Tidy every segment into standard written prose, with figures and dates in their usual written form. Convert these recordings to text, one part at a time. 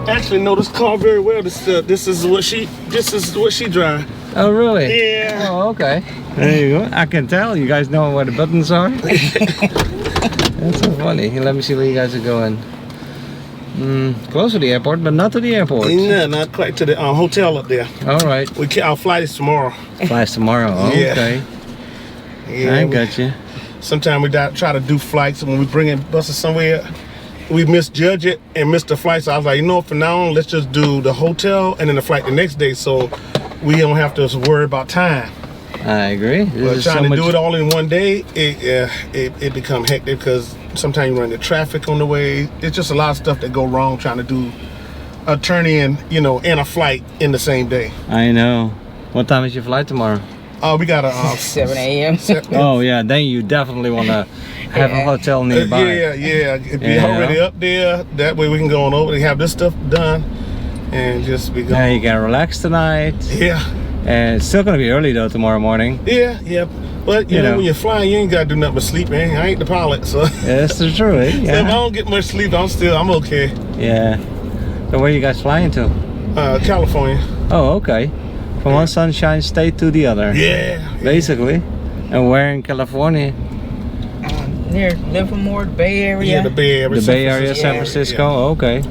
Actually know this car very well. This is what she drives. Oh really? Yeah. Oh okay. There you go. I can tell you guys know where the buttons are. That's so funny. Let me see where you guys are going. Close to the airport, but not to the airport. Yeah, not quite to the hotel up there. All right. Our flight is tomorrow. Flies tomorrow. Oh, Yeah. okay. Yeah, I got you. Sometimes we try to do flights, and when we bring in buses somewhere, we misjudge it and miss the flight. So I was like, you know, from now on, let's just do the hotel and then the flight the next day, so we don't have to worry about time. I agree. But trying to do it all in one day, it becomes hectic because sometimes you run into traffic on the way. It's just a lot of stuff that go wrong trying to do a turn in, you know, and a flight in the same day. I know. What time is your flight tomorrow? We got a 7 a.m. Oh yeah, then you definitely want to have a hotel nearby. Yeah. Be already up there. That way we can go on over and have this stuff done and just be going. Yeah, you can relax tonight. Yeah. And it's still gonna be early though tomorrow morning. Yeah. But you know, when you're flying, you ain't gotta do nothing but sleep, man. I ain't the pilot, so. Yeah, that's true. Eh? Yeah. So if I don't get much sleep, I'm okay. Yeah. So where are you guys flying to? California. Oh, okay. From one sunshine state to the other. Yeah. Basically. And where in California? Near Livermore, the Bay Area. Yeah, the Bay Area. The Bay Area, San Francisco. Yeah. Oh, okay.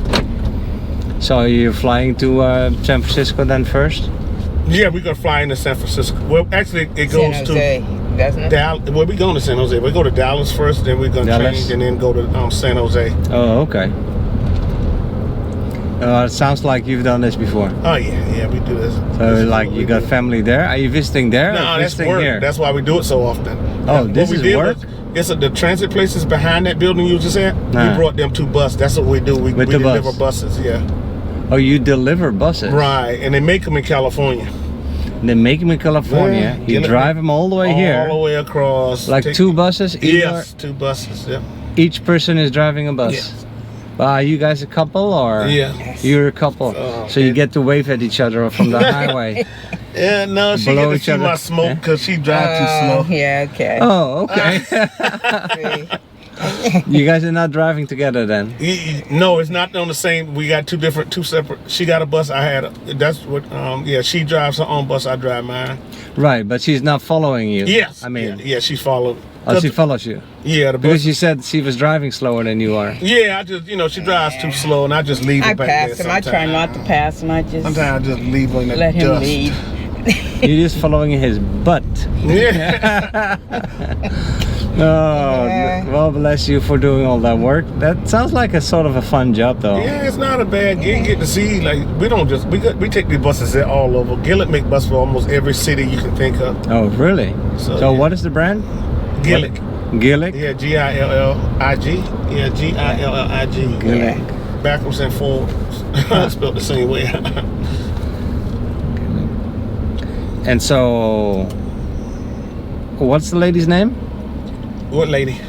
So you're flying to San Francisco then first? Yeah, we're gonna fly into San Francisco. Well, actually, it goes San Jose, doesn't it? Dallas. Well, we're going to San Jose. We go to Dallas first, then we're gonna change and then go to San Jose. Oh, okay. It sounds like you've done this before. Oh yeah, we do this. So this like you got family there? Are you visiting there? No, or that's visiting work. here? That's why we do it so often. Oh, this is work? It's the transit places behind that building you just said. We brought them 2 buses. That's what we do. We deliver buses. Yeah. Oh, you deliver buses? Right, and they make them in California. They make them in California. Yeah. You drive them all the way here. All the way across. Like 2 buses? Yes, 2 buses. Yeah. Each person is driving a bus. Yes. Are you guys a couple or? Yeah. You're a couple. So you get to wave at each other from the highway. Yeah, no, she get to see my smoke because she drives too slow. Yeah, okay. Oh, okay. You guys are not driving together then? No, it's not on the same. We got 2 separate. She got a bus. I had that's what. Yeah, she drives her own bus. I drive mine. Right, but she's not following you. Yes. I mean. Yeah, she's following. Oh, she follows you. Yeah, the bus. Because you said she was driving slower than you are. Yeah, I just, she drives too slow, and I just leave her back there. I pass him. I try not to pass him. Sometimes I just leave her in the let him lead. You're just following his butt. Yeah. Oh, well, bless you for doing all that work. That sounds like a sort of a fun job, though. Yeah, it's not a bad gig. Get to see, like, we don't just, we take these buses there all over. Gillett make buses for almost every city you can think of. Oh, really? So what is the brand? Gillett. Gillett? Yeah, Gillig. Yeah, Gillig. Gillett. Backwards and forwards. Spelled the same way. And so, what's the lady's name? What lady?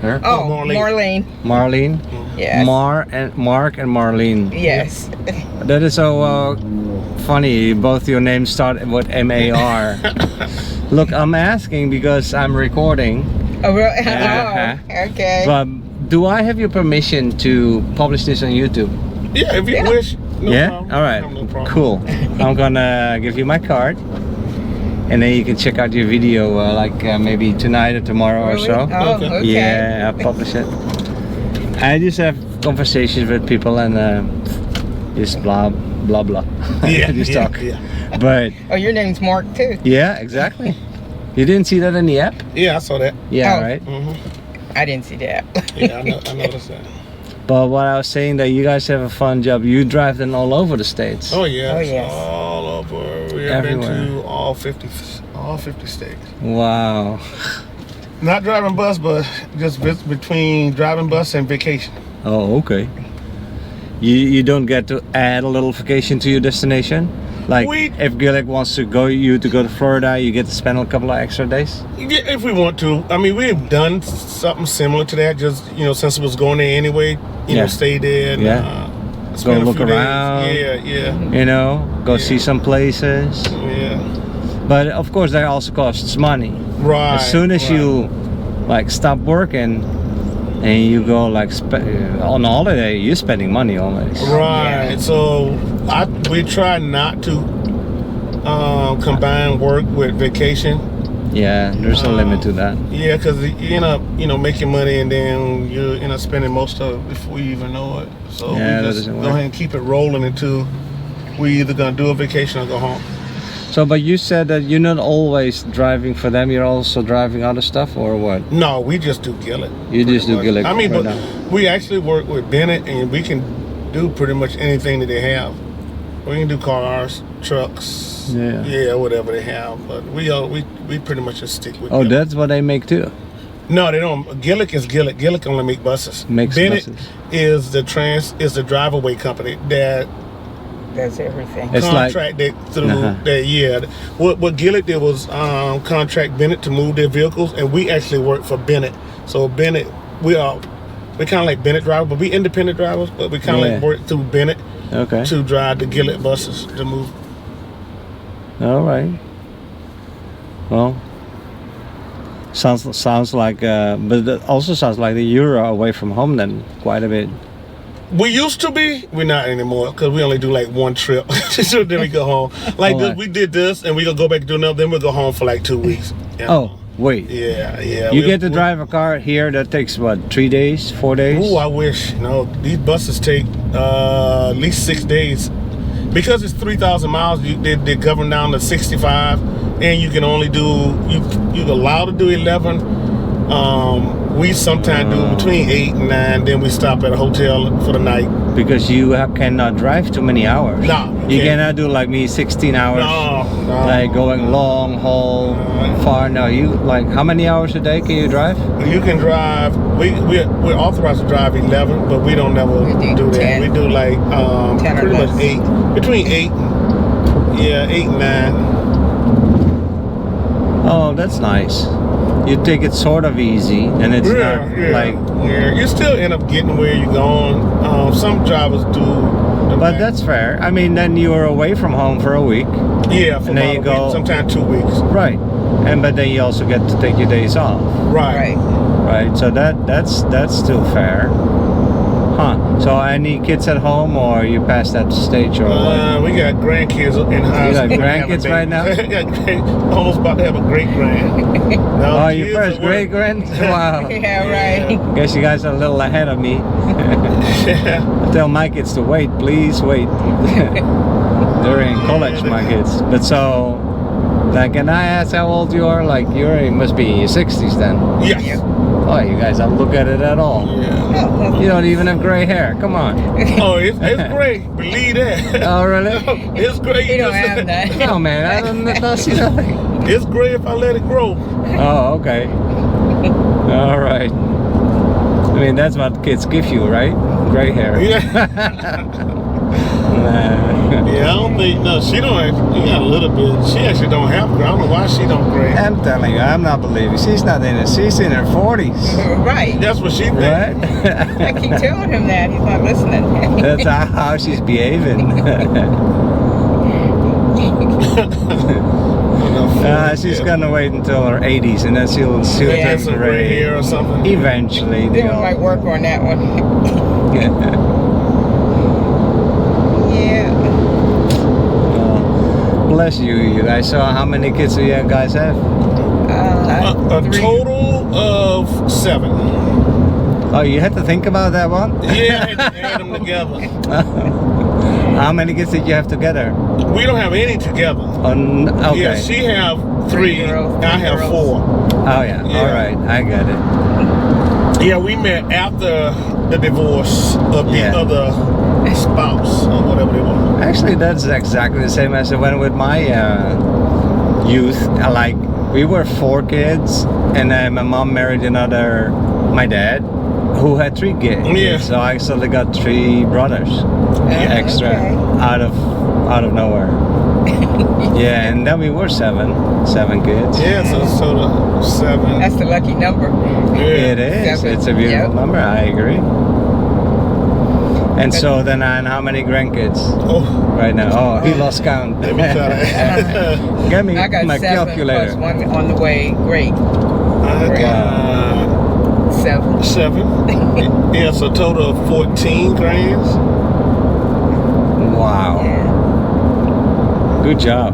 Her? Oh, Marlene. Marlene? Yes. Mark and Marlene. Yes. That is so funny. Both your names start with M-A-R. Look, I'm asking because I'm recording. Oh, really? Oh, okay. But do I have your permission to publish this on YouTube? Yeah, if you wish. No problem. All right. No problem. Cool. I'm gonna give you my card, and then you can check out your video like maybe tonight or tomorrow or so. Oh, okay. Yeah, I'll publish it. I just have conversations with people and just blah blah blah. Yeah, just talk. Yeah. But Oh, your name's Mark too. yeah, exactly. You didn't see that in the app? Yeah, I saw that. Yeah, Oh. right. I didn't see that. Yeah, I noticed that. But what I was saying, that you guys have a fun job. You drive them all over the states. Oh yeah. Oh, yes. All over. We have been to all 50 states. Wow. Not driving bus, but just between driving bus and vacation. Oh, okay. You don't get to add a little vacation to your destination? Like, if Gillick wants to go to Florida, you get to spend a couple of extra days? Yeah, if we want to. I mean, we've done something similar to that. Just since it was going there anyway, stay there and go look around. Days. Yeah. Go see some places. Yeah. But of course, that also costs money. Right. As soon as you stop working and you go on holiday, you're spending money always. Right. Yeah. So we try not to combine work with vacation. Yeah, there's a limit to that. Yeah, because you end up making money and then you end up spending most of it before you even know it. So we just go ahead and keep it rolling until we either gonna do a vacation or go home. So, but you said that you're not always driving for them, you're also driving other stuff, or what? No, we just do Gillick. You just do Gillick. I mean, right but now. we actually work with Bennett, and we can do pretty much anything that they have. We can do cars, trucks, whatever they have. But we pretty much just stick with. Oh, Gillick. that's what they make too. No, they don't. Gillick is Gillick. Gillick only make buses. Bennett is the drive-away company that Does everything. It's contracted through that. Yeah, what Gillick did was contract Bennett to move their vehicles, and we actually work for Bennett. So Bennett, we kind of like Bennett drivers, but we independent drivers, but we kind of like work through Bennett to drive the Gillick buses to move. All right. Well, sounds like, but it also sounds like that you're away from home then quite a bit. We used to be. We're not anymore because we only do like one trip. So then we go home. Like we did this, and we gonna go back and do another. Then we'll go home for like 2 weeks. Oh, wait. Yeah. You get to drive a car here that takes what, 3 days, 4 days? Ooh, I wish. No, these buses take at least 6 days because it's 3,000 miles. They govern down to 65, and you can only do you're allowed to do 11. We sometimes do between 8 and 9. Then we stop at a hotel for the night. Because you cannot drive too many hours. No. You cannot do like me 16 hours. No. Like going long haul, far. No, you how many hours a day can you drive? You can drive. We're authorized to drive 11, but we don't never do that. 10. We do like 10 or pretty much less. 8, between 8 and 9. Oh, that's nice. You take it sort of easy, and it's not like. Yeah, you still end up getting where you're going. Some drivers do. But that's fair. I mean, then you are away from home for a week. Yeah, for and then you go. Sometimes 2 weeks. Right, but then you also get to take your days off. Right. Right. So that's still fair. Huh. So any kids at home, or you past that stage, or what? We got grandkids in high You school. got grandkids right now? Almost about to have a great grand. Oh, your first great grand? Wow. Yeah, right. Guess you guys are a little ahead of me. I tell my kids to wait, please wait. They're in college, my kids. But so, can I ask how old you are? Like, you must be in your 60s then. Yes. Oh, you guys don't look at it at all. Yeah. You don't even have gray hair. Come on. Oh, it's great. Believe that. Oh, really? It's great. You don't have that. No, man. I don't see nothing. It's great if I let it grow. Oh, okay. All right. I mean, that's what kids give you, right? Gray hair. Yeah. Yeah, I don't think, no, she don't actually, got a little bit. She actually don't have gray. I don't know why she don't gray. I'm telling you, I'm not believing. She's not in it. She's in her 40s. Right. That's what she thinks. Right? I keep telling him that. He's not listening. That's how she's behaving. She's gonna wait until her 80s and then she'll Get turn some gray gray. hair or something. Eventually, They might work on that one. Yeah. Bless you guys. So how many kids do you guys have? A 3. total of 7. Oh, you had to think about that one? Yeah, I had to add them together. How many kids did you have together? We don't have any together. Okay. Yeah, she have 3. 3 girls, I 3 have girls. 4. Oh yeah. Yeah. All right. I get it. Yeah, we met after the divorce of the other spouse or whatever they were. Actually, that's exactly the same as I went with my youth. We were 4 kids, and then my mom married my dad, who had 3 kids. Yeah. So I actually got 3 brothers extra Okay. out of nowhere. Yeah, and then we were 7 kids. Yeah, so the 7. That's the lucky number. Yeah. It is. 7. It's a beautiful Yep. number. I agree. And so then, and how many grandkids Oh, right now? Oh, he lost count. let me try that. Give me I got my 7 calculator. plus 1 on the way. Great. I got 7. 7. Yeah, so total of 14 grands. Wow. Yeah. Good job.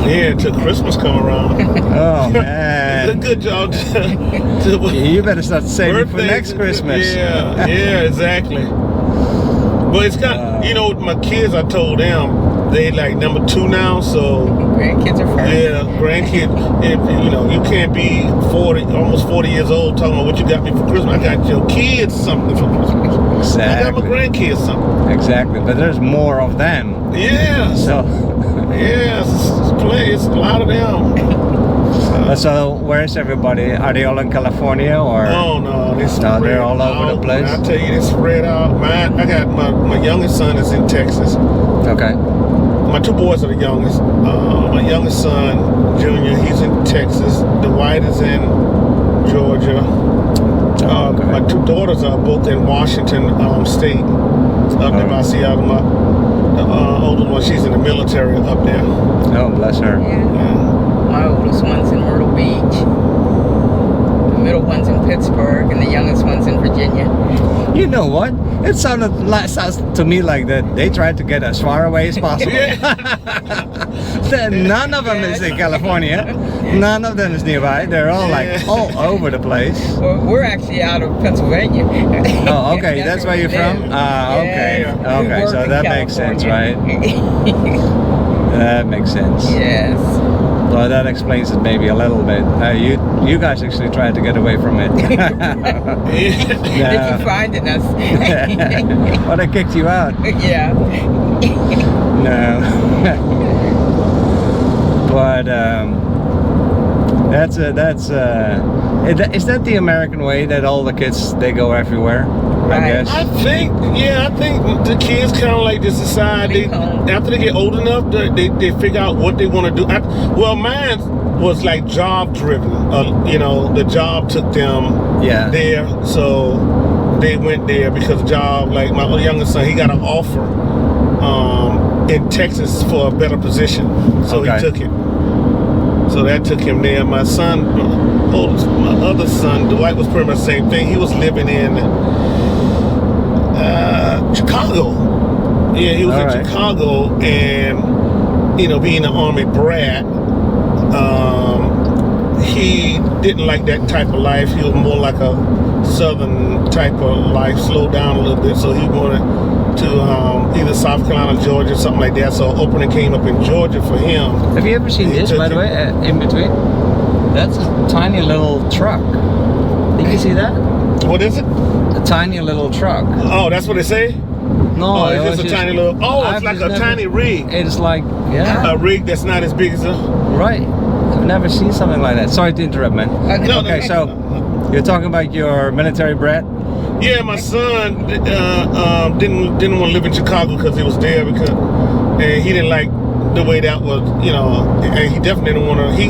Yeah, until Christmas come around. Oh It's a man. good job. You better start saving for next Christmas. Yeah, yeah, exactly. But it's got, you know, my kids, I told them, they like number 2 now, so Grandkids are first. yeah, grandkid, if you know, you can't be 40, almost 40 years old talking about what you got me for Christmas. I got your kids something for Christmas. I got my Exactly. grandkids something. Exactly. But there's more of them. Yeah, So, yeah, it's a lot of them. so where's everybody? Are they all in California or? Oh no, they spread they're all over the out. place? I tell you, they spread out. I got my youngest son is in Texas. Okay. My 2 boys are the youngest. My youngest son, Junior, he's in Texas. Dwight is in Georgia. Okay. My 2 daughters are both in Washington State, up there by Seattle. My older one, she's in the military up there. Oh, bless her. Yeah. Yeah. My oldest one's in Myrtle Beach. The middle one's in Pittsburgh, and the youngest one's in Virginia. You know what? It sounds to me like that they tried to get as far away as possible. None of them is in California. None of them is nearby. They're all like all over the place. Well, we're actually out of Pennsylvania. Oh, okay. That's where you're from? Ah, okay. Yeah. We Okay, work so in that makes sense, right? California. That makes sense. Yes. Well, that explains it maybe a little bit. You guys actually tried to get away from it. They keep finding us. Well, they kicked you out. Yeah. No. But is that the American way that all the kids they go everywhere? I Right. guess. I think the kids kind of like to decide after they get old enough, they figure out what they want to do. Well, mine was like job driven. You know, the job took them Yeah. there, so they went there because the job. Like my youngest son, he got an offer in Texas for a better position, so Okay. he took it. So that took him there. My son, my other son, Dwight, was pretty much the same thing. He was living in Chicago. Yeah, he was All in right. Chicago, and you know, being an Army brat, he didn't like that type of life. He was more like a Southern type of life, slow down a little bit. So he wanted to either South Carolina, Georgia, something like that. So opening came up in Georgia for him. Have you ever seen He this, took by the it. way, in between? That's a tiny little truck. Did you see that? What is it? A tiny little truck. Oh, that's what they say? No, Oh, it it's was just a tiny little. Oh, I've it's like just a never- tiny rig. It's like, yeah, A rig that's not as big as a. right. I've never seen something like that. Sorry to interrupt, man. No, Okay, so you're talking about your military brat? Yeah, my son didn't want to live in Chicago because he was there and he didn't like the way that was, you know, and he definitely didn't want to. He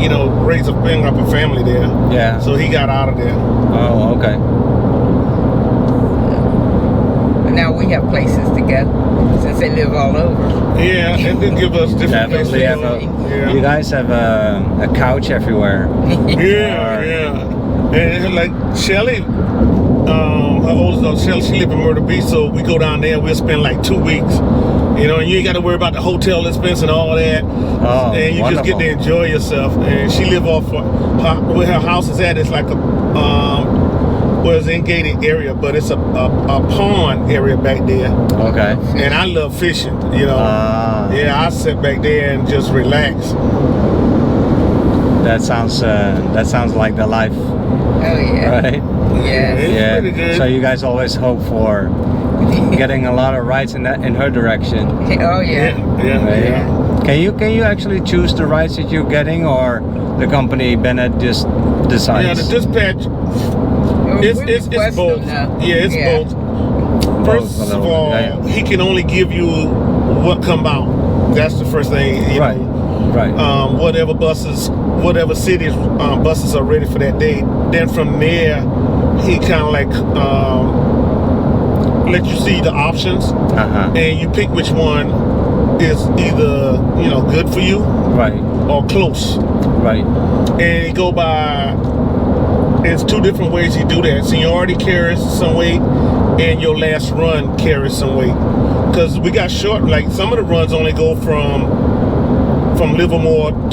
you know, raise bring up a family there, Yeah. so he got out of there. Oh, okay. But now we have places to go since they live all over. Yeah, and they give us different places. Definitely have Yeah. you guys have a couch everywhere. Yeah. And like Shelly, her oldest daughter Shelly, she live in Myrtle Beach, so we go down there. We'll spend like 2 weeks. You know, and you ain't got to worry about the hotel expense and all that. Oh, And you just get to wonderful. enjoy yourself. And she live off where her house is at. It's like a well, it's in gated area, but it's a pond area back there. Okay. And I love fishing. You know. Ah. Yeah, I sit back there and just relax. That sounds like the life, Oh yeah. right? Yes. It's pretty good. So you guys always hope for getting a lot of rides in her direction. Oh yeah. Yeah. Can you actually choose the rides that you're getting, or the company Bennett just decides? Yeah, the dispatch. It's both. Yeah, it's both. First of all, he can only give you what come out. That's the first thing. You know, Right. Whatever cities buses are ready for that day. Then from there, he kind of like let you see the options, and you pick which one is either good for you, right, or close, right. And he go by. It's two different ways he do that. Seniority carries some weight, and your last run carries some weight. Because we got short. Like some of the runs only go from Livermore to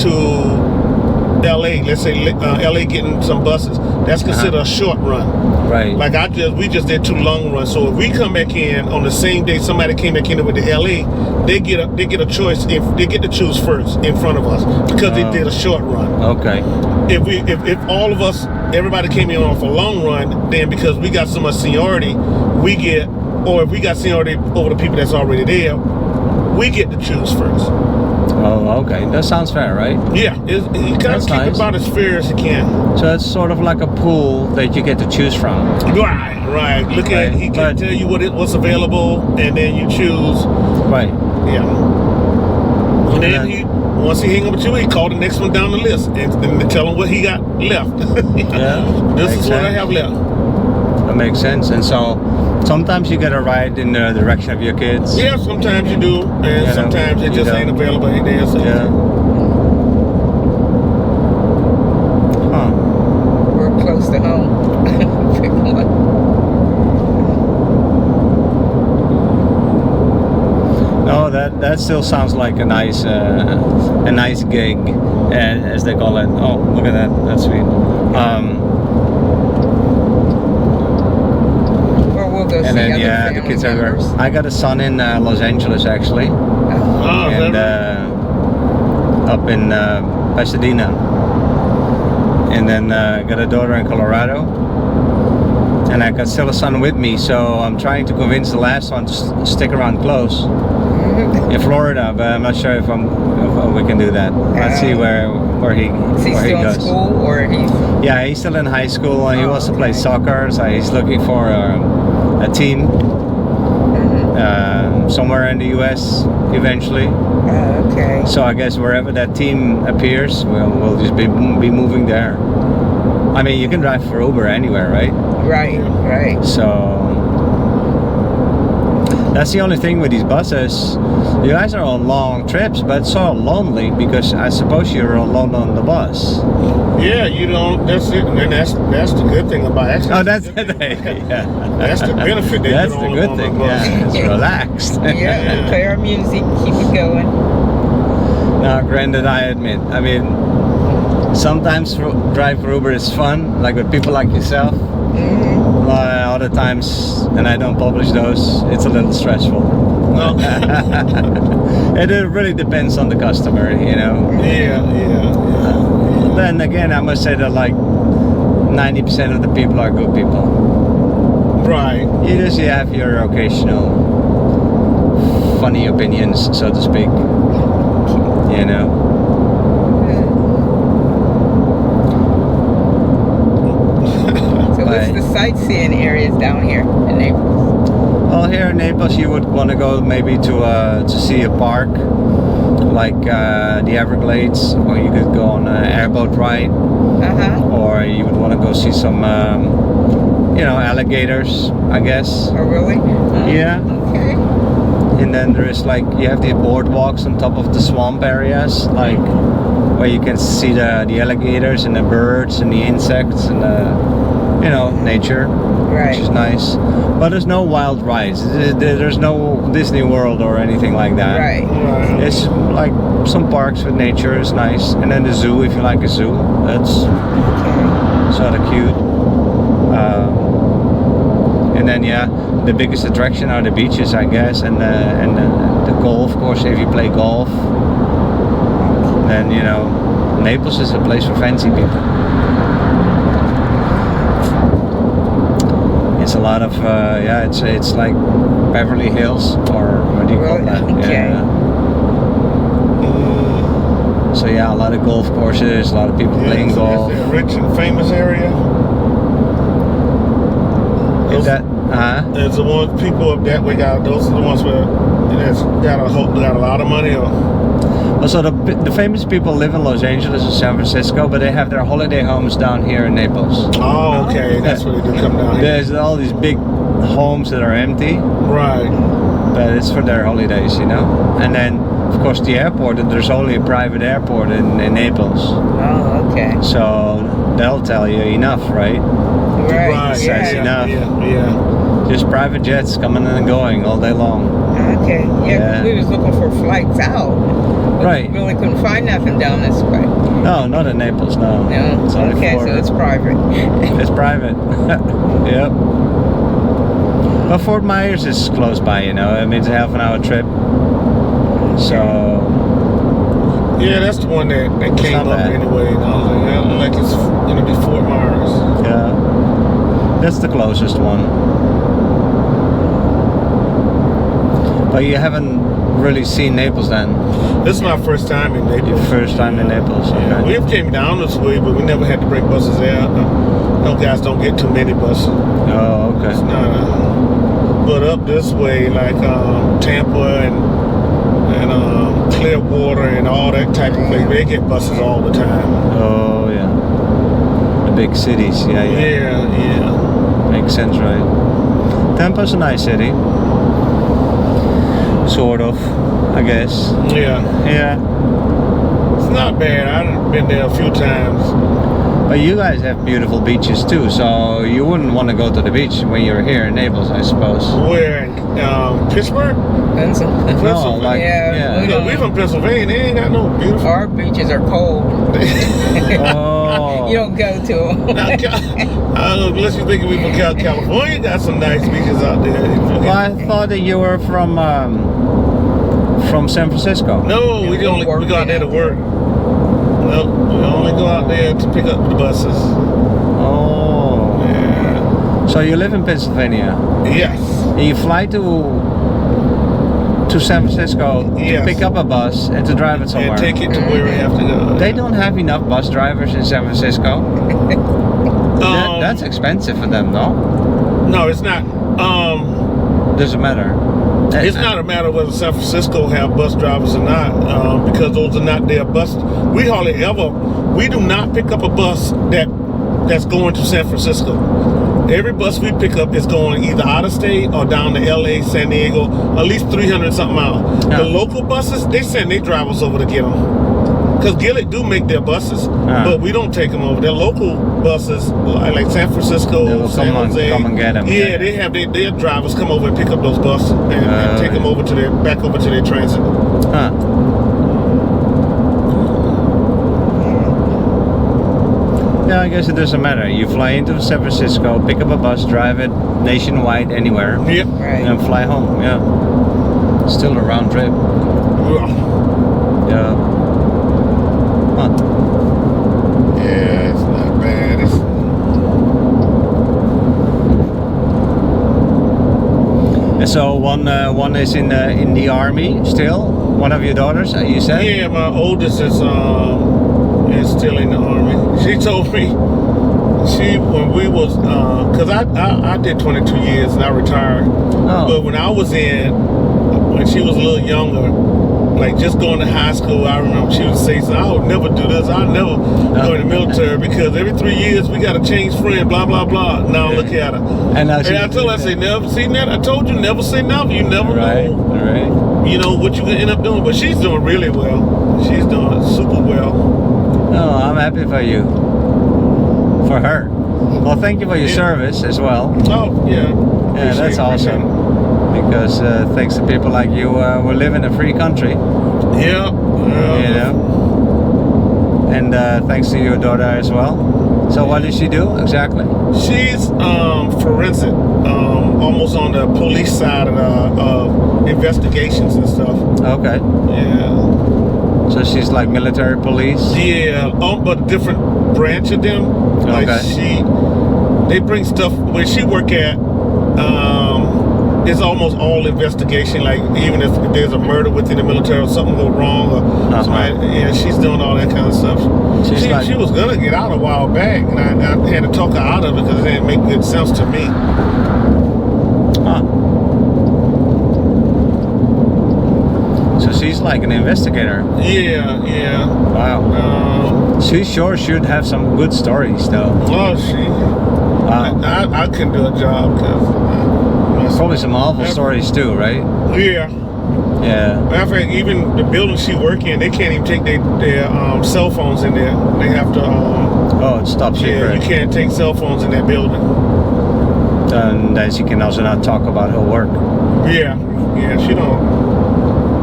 LA. Let's say LA getting some buses. That's considered a short run. Right. Like we just did 2 long runs. So if we come back in on the same day somebody came back in with the LA, they get a choice. If they get to choose first in front of us because they did a short run. Okay. If all of us, everybody came in off a long run, then because we got so much seniority, or if we got seniority over the people that's already there, we get to choose first. Oh, okay. That sounds fair, right? Yeah, you kind of keep it about as fair as you can. So it's sort of like a pool that you get to choose from. Right. Look at he can tell you what's available, and then you choose. Right. Yeah. And then once he hang up with you, he call the next one down the list and tell him what he got left. This is what I have left. That makes sense. And so sometimes you get a ride in the direction of your kids. Yeah, sometimes you do, and sometimes it just ain't available ain't there. So. Yeah. Huh. We're close to home. Pick one. No, that still sounds like a nice gig, as they call it. Oh, look at that. That's sweet. And then the kids everywhere. I got a son in Los Angeles actually, and up in Pasadena, and then got a daughter in Colorado, and I got still a son with me. So I'm trying to convince the last one to stick around close in Florida, but I'm not sure if we can do that. Let's see where he Is he still in school or he's? Yeah, he's still in high school and he wants to play soccer, so he's looking for a team somewhere in the US eventually. Okay. So I guess wherever that team appears, we'll just be moving there. I mean, you can drive for Uber anywhere, right? Right. So that's the only thing with these buses. You guys are on long trips, but it's so lonely because I suppose you're alone on the bus. Yeah, you don't. That's it, and that's the good thing about accidents. Oh, that's the thing. Yeah. That's the benefit. That's the good thing. Yeah, it's relaxed. Yeah, play our music, keep it going. Now, granted, I admit, I mean, sometimes drive for Uber is fun, like with people like yourself. Other times, and I don't publish those, it's a little stressful. No. It really depends on the customer, you know. Yeah. Then again, I must say that like 90% of the people are good people. Right. You have your occasional funny opinions, so to speak. You know. What's the sightseeing areas down here in Naples? Well, here in Naples, you would want to go maybe to see a park, like the Everglades, or you could go on an airboat ride, or you would want to go see some, alligators, I guess. Oh, really? Yeah. Okay. And then there is you have the boardwalks on top of the swamp areas, where you can see the alligators and the birds and the insects and nature, which is nice. But there's no wild rides. There's no Disney World or anything like that. Right. It's like some parks with nature is nice, and then the zoo if you like a zoo. That's sort of cute. And then the biggest attraction are the beaches, I guess, and the golf course if you play golf. Then Naples is a place for fancy people. It's a lot of it's like Beverly Hills, or what do you call that? Okay. Yeah. So a lot of golf courses, a lot of people playing golf. Is it a rich and famous area? Is that, It's the ones people up that way got. Those are the ones where that's got a lot of money. Or so the famous people live in Los Angeles and San Francisco, but they have their holiday homes down here in Naples. oh, okay, that's where they do come down here. There's all these big homes that are empty, Right. but it's for their holidays, you know. And then, of course, the airport. There's only a private airport in Naples, Oh, okay. so they'll tell you enough, right? Right. Right. That's Yeah. enough. Yeah. Just private jets coming and going all day long. Okay. Yeah. 'Cause Yeah. we was looking for flights out. But Right. We really couldn't find nothing down this way. No, not in Naples. No. No. It's only Okay. for- So it's private. It's private. Yep. But Fort Myers is close by, you know. I mean, it's a half an hour trip. So, Yeah, that's the one that came not up bad. anyway. And I was like, yeah, like it's gonna be Fort Myers. yeah. That's the closest one. But you haven't really seen Naples then? This is my first time in Your Naples. first time in Naples? Yeah, Okay. we have came down this way, but we never had to bring buses there. No guys don't get too many buses. Oh, okay. It's not but up this way, like Tampa and Clearwater and all that type of place, they get buses all the time. Oh, yeah. The big cities, yeah. Yeah. Makes sense, right? Tampa's a nice city. Sort of, I guess. Yeah. Yeah. It's not bad. I've been there a few times. But you guys have beautiful beaches too, so you wouldn't want to go to the beach when you're here in Naples, I suppose. Where in Pittsburgh? Pennsylvania. No, like, Yeah, we Look, we from Pennsylvania. They ain't got no beautiful. Our beaches are cold. Oh. You don't go to them. Now, unless you think we from California, got some nice beaches out there. Well, I thought that you were from San Francisco. No, we don't only work we go out there to there. work. Well, we only go out there to pick up the buses. Oh. Yeah. So you live in Pennsylvania. Yes. You fly to San Francisco to Yes. pick up a bus and to drive it somewhere. And take it to where we have to go. They don't have enough bus drivers in San Francisco. That's expensive for them, no? No, it's not. Doesn't matter. It's not a matter of whether San Francisco have bus drivers or not, because those are not their bus. We do not pick up a bus that's going to San Francisco. Every bus we pick up is going either out of state or down to LA, San Diego, at least 300 something miles. Yeah. The local buses, they send their drivers over to get them. Because Gillett do make their buses, but we don't take them over. Their local buses, like San Francisco, They will San Jose, come and get them. Yeah, they have their drivers come over and pick up those buses and take them over to back over to their transit. Huh. Yeah, I guess it doesn't matter. You fly into San Francisco, pick up a bus, drive it nationwide anywhere, Yep. Right. and fly home. Yeah. Still a round trip. Yeah. Huh. Yeah, it's not bad. And so one is in the army still. One of your daughters, you said. Yeah, my oldest is still in the army. She told me when we was because I did 22 years and I retired. Oh. But when I was when she was a little younger, like just going to high school, I remember she would say, "So I would never do this. I'll never go in the military because every 3 years we got to change friend, blah blah blah." Now look at her. And now And I told her, I say, never seen that. I told you, never say never. You never Right. know. Right. You know what you can end up doing. But she's doing really well. She's doing super well. Oh, I'm happy for you. For her. Well, thank you for your service as well. Oh yeah. Yeah, that's awesome. Because thanks to people like you, we live in a free country. Yeah. You know. And thanks to your daughter as well. So what does she do exactly? She's forensic, almost on the police side of investigations and stuff. Okay. Yeah. So she's like military police? Yeah, but a different branch of them. Like Okay. they bring stuff where she work at. It's almost all investigation. Like even if there's a murder within the military or something go wrong or somebody, yeah, she's doing all that kind of stuff. She was gonna get out a while back, and I had to talk her out of it because it didn't make good sense to me. she's like an investigator. Yeah, yeah. Wow. She sure should have some good stories though. Oh, she. Wow. I couldn't do a job because. Probably some awful stories too, right? Yeah. Yeah. Matter of fact, even the building she work in, they can't even take their cell phones in there. They have to. Oh, it's top secret. Yeah, you can't take cell phones in that building. And then she can also not talk about her work. Yeah, she don't.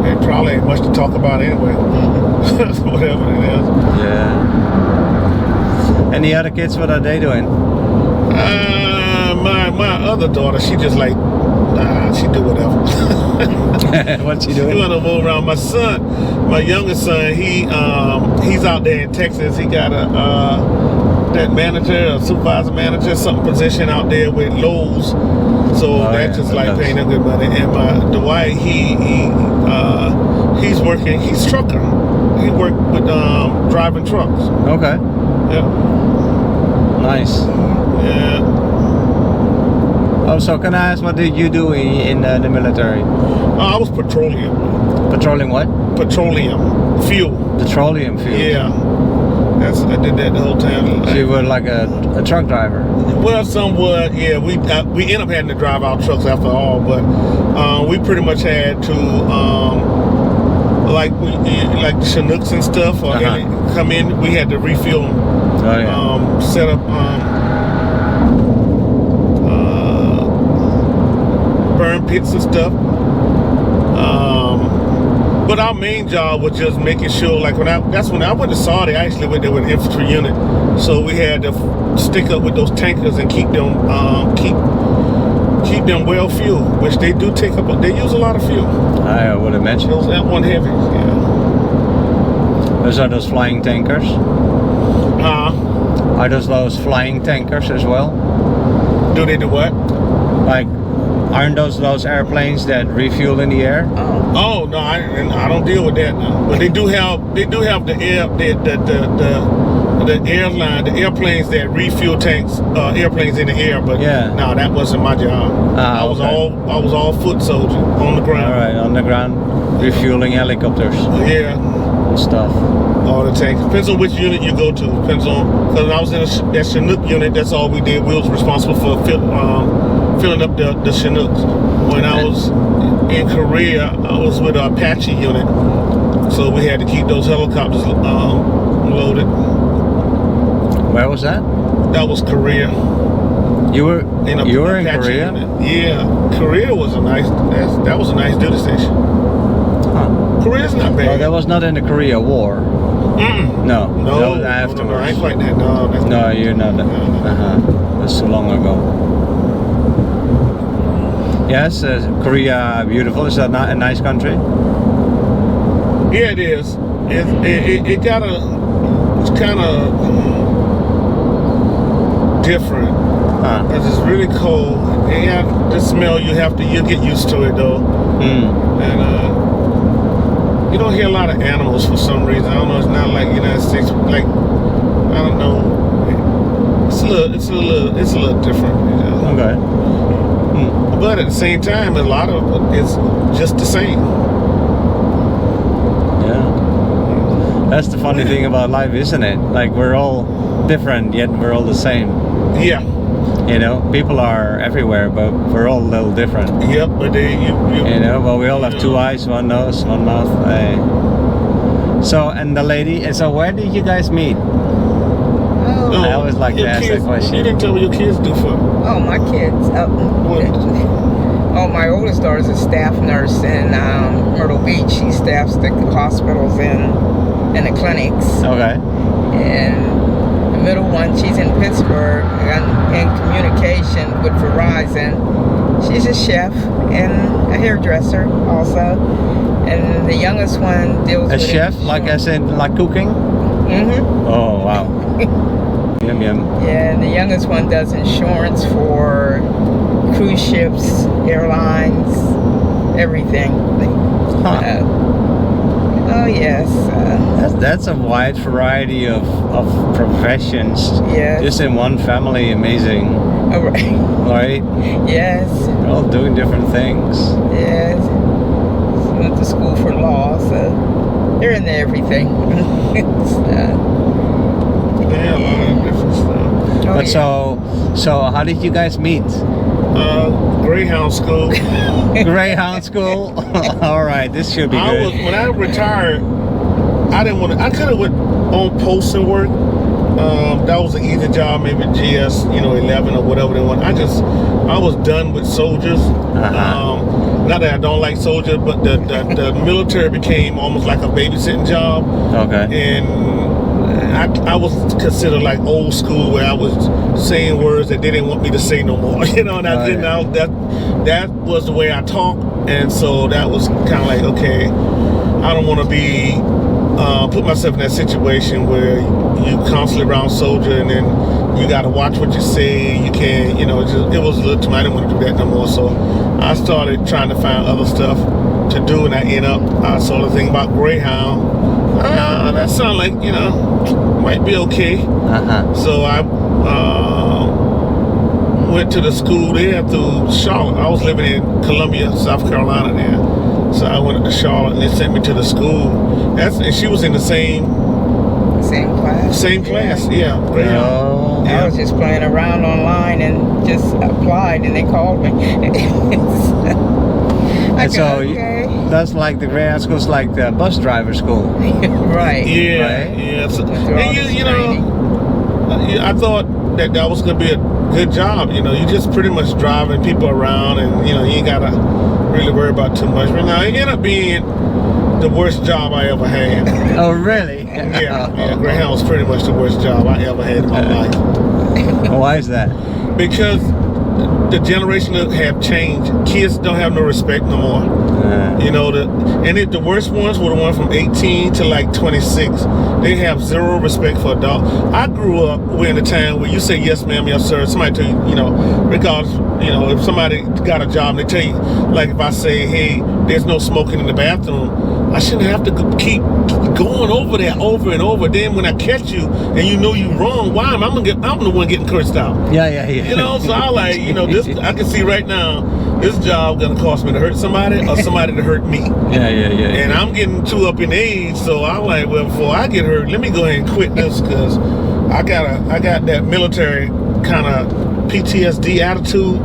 It probably ain't much to talk about anyway. Whatever it is. Yeah. And the other kids, what are they doing? My other daughter, she just like, she do whatever. What's she doing? She wanna move around. My son, my youngest son, he's out there in Texas. He got that manager, a supervisor manager, something position out there with Lowe's. So that's just like paying them good money. And my Dwight, he's working. He's trucker. He worked with driving trucks. Okay. Yeah. Nice. Yeah. Oh, so can I ask, what did you do in the military? I was petroleum. Patrolling what? Petroleum fuel. Petroleum fuel. Yeah. I did that the whole time. So you were like a truck driver? Well, somewhat, yeah. We ended up having to drive our trucks after all, but we pretty much had to like Chinooks and stuff, or come in. We had to refuel them. Oh yeah. Set up burn pits and stuff. But our main job was just making sure, like when I went to Saudi, I actually went there with an infantry unit. So we had to stick up with those tankers and keep them keep them well fueled, which they do take up. They use a lot of fuel. I would imagine. Those F1 heavies, yeah. Those are those flying tankers? Are those flying tankers as well? Do they do what? Like, aren't those airplanes that refuel in the air? Oh no, I don't deal with that now. But they do have the airplanes that refuel tanks, airplanes in the air. But no, that wasn't my job. I was all foot soldier on the ground. All right, on the ground, refueling helicopters. Yeah. And stuff. All the tanks. Depends on which unit you go to. Depends on, because I was in that Chinook unit. That's all we did. We was responsible for filling up the Chinooks. When I was in Korea, I was with an Apache unit, so we had to keep those helicopters loaded. Where was that? That was Korea. You were in Apache Korea? Unit. Yeah, Korea was a nice duty station. Huh. Korea's not bad. Oh, that was not in the Korea War. No, afterwards. No, I ain't quite that. No, you're not. That's too long ago. Yes, Korea, beautiful. Is that not a nice country? Yeah, it is. It's kind of different. Because it's really cold. And the smell, you get used to it though. And you don't hear a lot of animals for some reason. I don't know. It's not like United States. Like, I don't know. It's a little different. You know? Okay. But at the same time, a lot of it's just the same. Yeah. That's the funny thing about life, isn't it? Like, we're all different, yet we're all the same. Yeah. You know, people are everywhere, but we're all a little different. Yep, but well, we all have two eyes, one nose, one mouth. So, and the lady, so where did you guys meet? I always like to ask that question. You didn't tell me your kids do for. Oh, my kids. My oldest daughter's a staff nurse in Myrtle Beach. She staffs the hospitals and the clinics. Okay. And the middle one, she's in Pittsburgh in communication with Verizon. She's a chef and a hairdresser also. And the youngest one deals with... A chef? Like as in, like cooking? Mm-hmm. Oh, wow. Yum, yum. Yeah, and the youngest one does insurance for cruise ships, airlines, everything. Oh yes. That's a wide variety of professions. Yes. Just in one family, amazing. Oh, right. Right? Yes. They're all doing different things. Yes. went to school for law, so they're into everything. Yeah, a lot of different stuff. But so how did you guys meet? Greyhound school. Greyhound school. All right, this should be good. When I retired, I didn't want to. I could have went on post and work. That was an easy job, maybe GS, 11 or whatever they want. I was done with soldiers. Not that I don't like soldiers, but the military became almost like a babysitting job. Okay. And I was considered like old school, where I was saying words that they didn't want me to say no more. And that was the way I talk, and so that was kind of like, okay, I don't want to be put myself in that situation where you constantly around soldier, and then you got to watch what you say. You can't, it was a little too much. I didn't want to do that no more. So I started trying to find other stuff to do, and I saw the thing about Greyhound. That sounded like, might be okay. So I went to the school there through Charlotte. I was living in Columbia, South Carolina there. So I went to Charlotte, and they sent me to the school. And she was in the same class. Same class, yeah. Oh. I was just playing around online and just applied, and they called me. And so that's like the Greyhound school's like the bus driver school. Right. Yeah, right? yeah. So, I thought that was going to be a good job. You just pretty much driving people around, and you ain't got to really worry about too much. But now it ended up being the worst job I ever had. Oh, really? Yeah, Greyhound was pretty much the worst job I ever had in my life. Why is that? Because the generation have changed. Kids don't have no respect no more. The worst ones were the ones from 18 to like 26. They have zero respect for adults. I grew up in a time where you say yes ma'am, yes sir. Somebody tell you, regardless, if somebody got a job, they tell you, like if I say, hey, there's no smoking in the bathroom, I shouldn't have to keep going over that over and over. Then when I catch you and you know you wrong, why am I'm the one getting cursed out? Yeah. So I like, this. I can see right now, this job gonna cost me to hurt somebody or somebody to hurt me. Yeah. And I'm getting too up in age, so I'm like, well, before I get hurt, let me go ahead and quit this, because I got that military kind of PTSD attitude,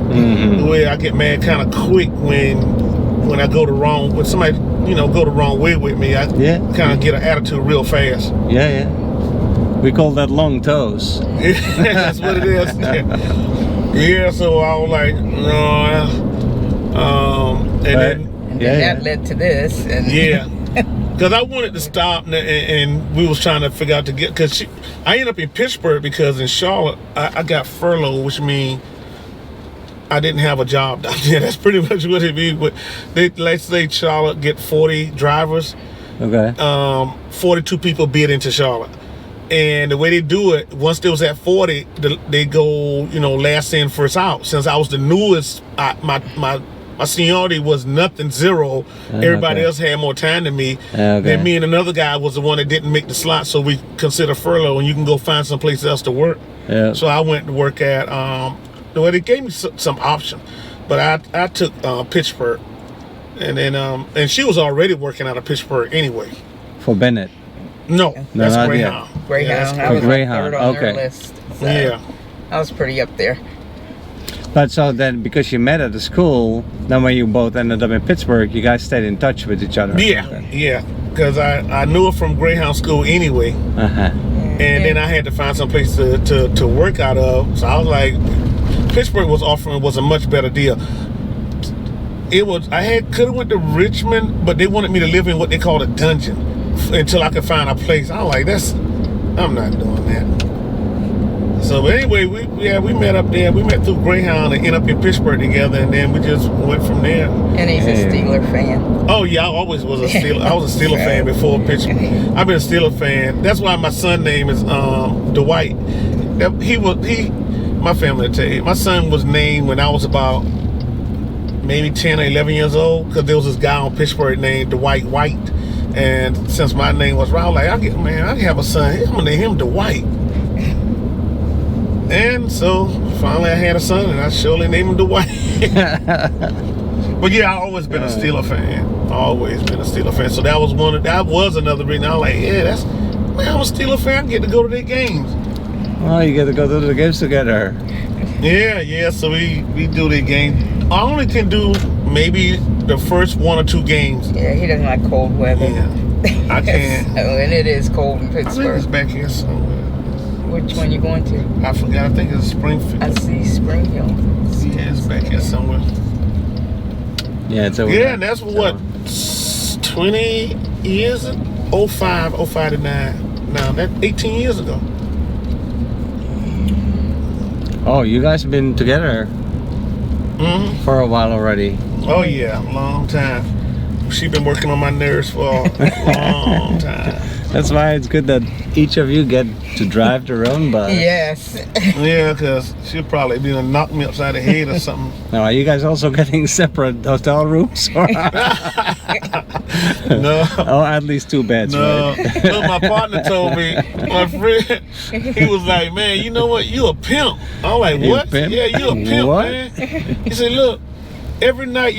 where I get mad kind of quick when I go when somebody go the wrong way with me. I kind of get an attitude real fast. Yeah. We call that long toes. That's what it is. Yeah, so I was like, no. Then that led to this. And because I wanted to stop, and we was trying to figure out because I ended up in Pittsburgh, because in Charlotte I got furloughed, which means I didn't have a job down there. That's pretty much what it means. But let's say Charlotte get 40 drivers. Okay. 42 people bid into Charlotte. And the way they do it, once they was at 40, they go, last in, first out. Since I was the newest, my seniority was nothing, zero. Everybody else had more time than me. Then me and another guy was the one that didn't make the slot, so we consider furlough, and you can go find someplace else to work. Yeah. So I went to work at, they gave me some option, but I took Pittsburgh, and then and she was already working out of Pittsburgh anyway. For Bennett. No, that's Greyhound. Greyhound. Yeah, I was Greyhound. on their list. So I was pretty up there. But so then, because you met at the school, then when you both ended up in Pittsburgh, you guys stayed in touch with each other. Yeah. Because I knew her from Greyhound school anyway. And then I had to find some place to work out of. So I was like, Pittsburgh was a much better deal. Could have went to Richmond, but they wanted me to live in what they called a dungeon until I could find a place. I was like, I'm not doing that. So, but anyway, we met up there. We met through Greyhound and ended up in Pittsburgh together, and then we just went from there. And he's a Steeler fan. Oh yeah, I always was a Steeler. I was a Steeler fan before Pittsburgh. I've been a Steeler fan. That's why my son's name is Dwight. My family will tell you, my son was named when I was about maybe 10 or 11 years old, because there was this guy on Pittsburgh named Dwight White. And since my name was Raul, I have a son. I'm gonna name him Dwight. And so finally I had a son, and I surely named him Dwight. But yeah, I always been a Steeler fan. Always been a Steeler fan. So that was another reason. I was like, yeah, man, I'm a Steeler fan. I get to go to their games. Oh, you get to go to the games together. Yeah. So we do their games. I only can do maybe the first 1 or 2 games. Yeah, he doesn't like cold weather. Yeah, I can. And it is cold in I think Pittsburgh. it's back here somewhere. Which one you going to? I forgot. I think it's Springfield. I see Springfield. Yeah, it's back here somewhere. Yeah, it's over Yeah, there. and that's what 20 years, 05 to 9. Now that's 18 years ago. Oh, you guys have been together for a while already. Oh yeah, long time. She been working on my nerves for a long time. That's why it's good that each of you get to drive their own bus. Yes. Yeah, because she'll probably be gonna knock me upside the head or something. Now, are you guys also getting separate hotel rooms? Or No. oh, at least 2 beds, No, right? look, my partner told me, my friend, he was like, man, you know what? You a pimp. I'm like, You what? pimp? Yeah, you a pimp, What? man. He said, look, every night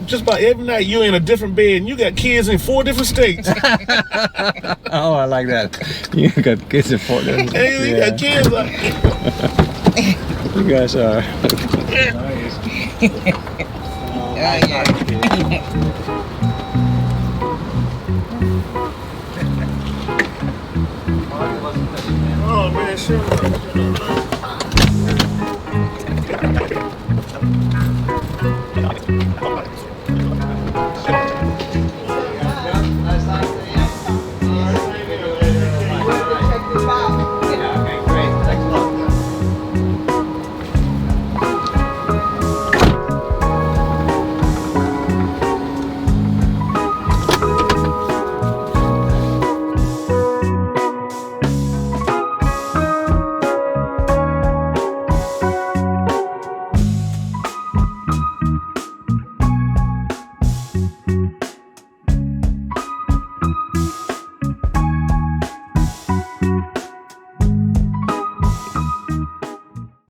just about every night you in a different bed and you got kids in 4 different states. Oh, I like that. You got kids in 4 days. And you got kids like, You guys are. oh man, sure.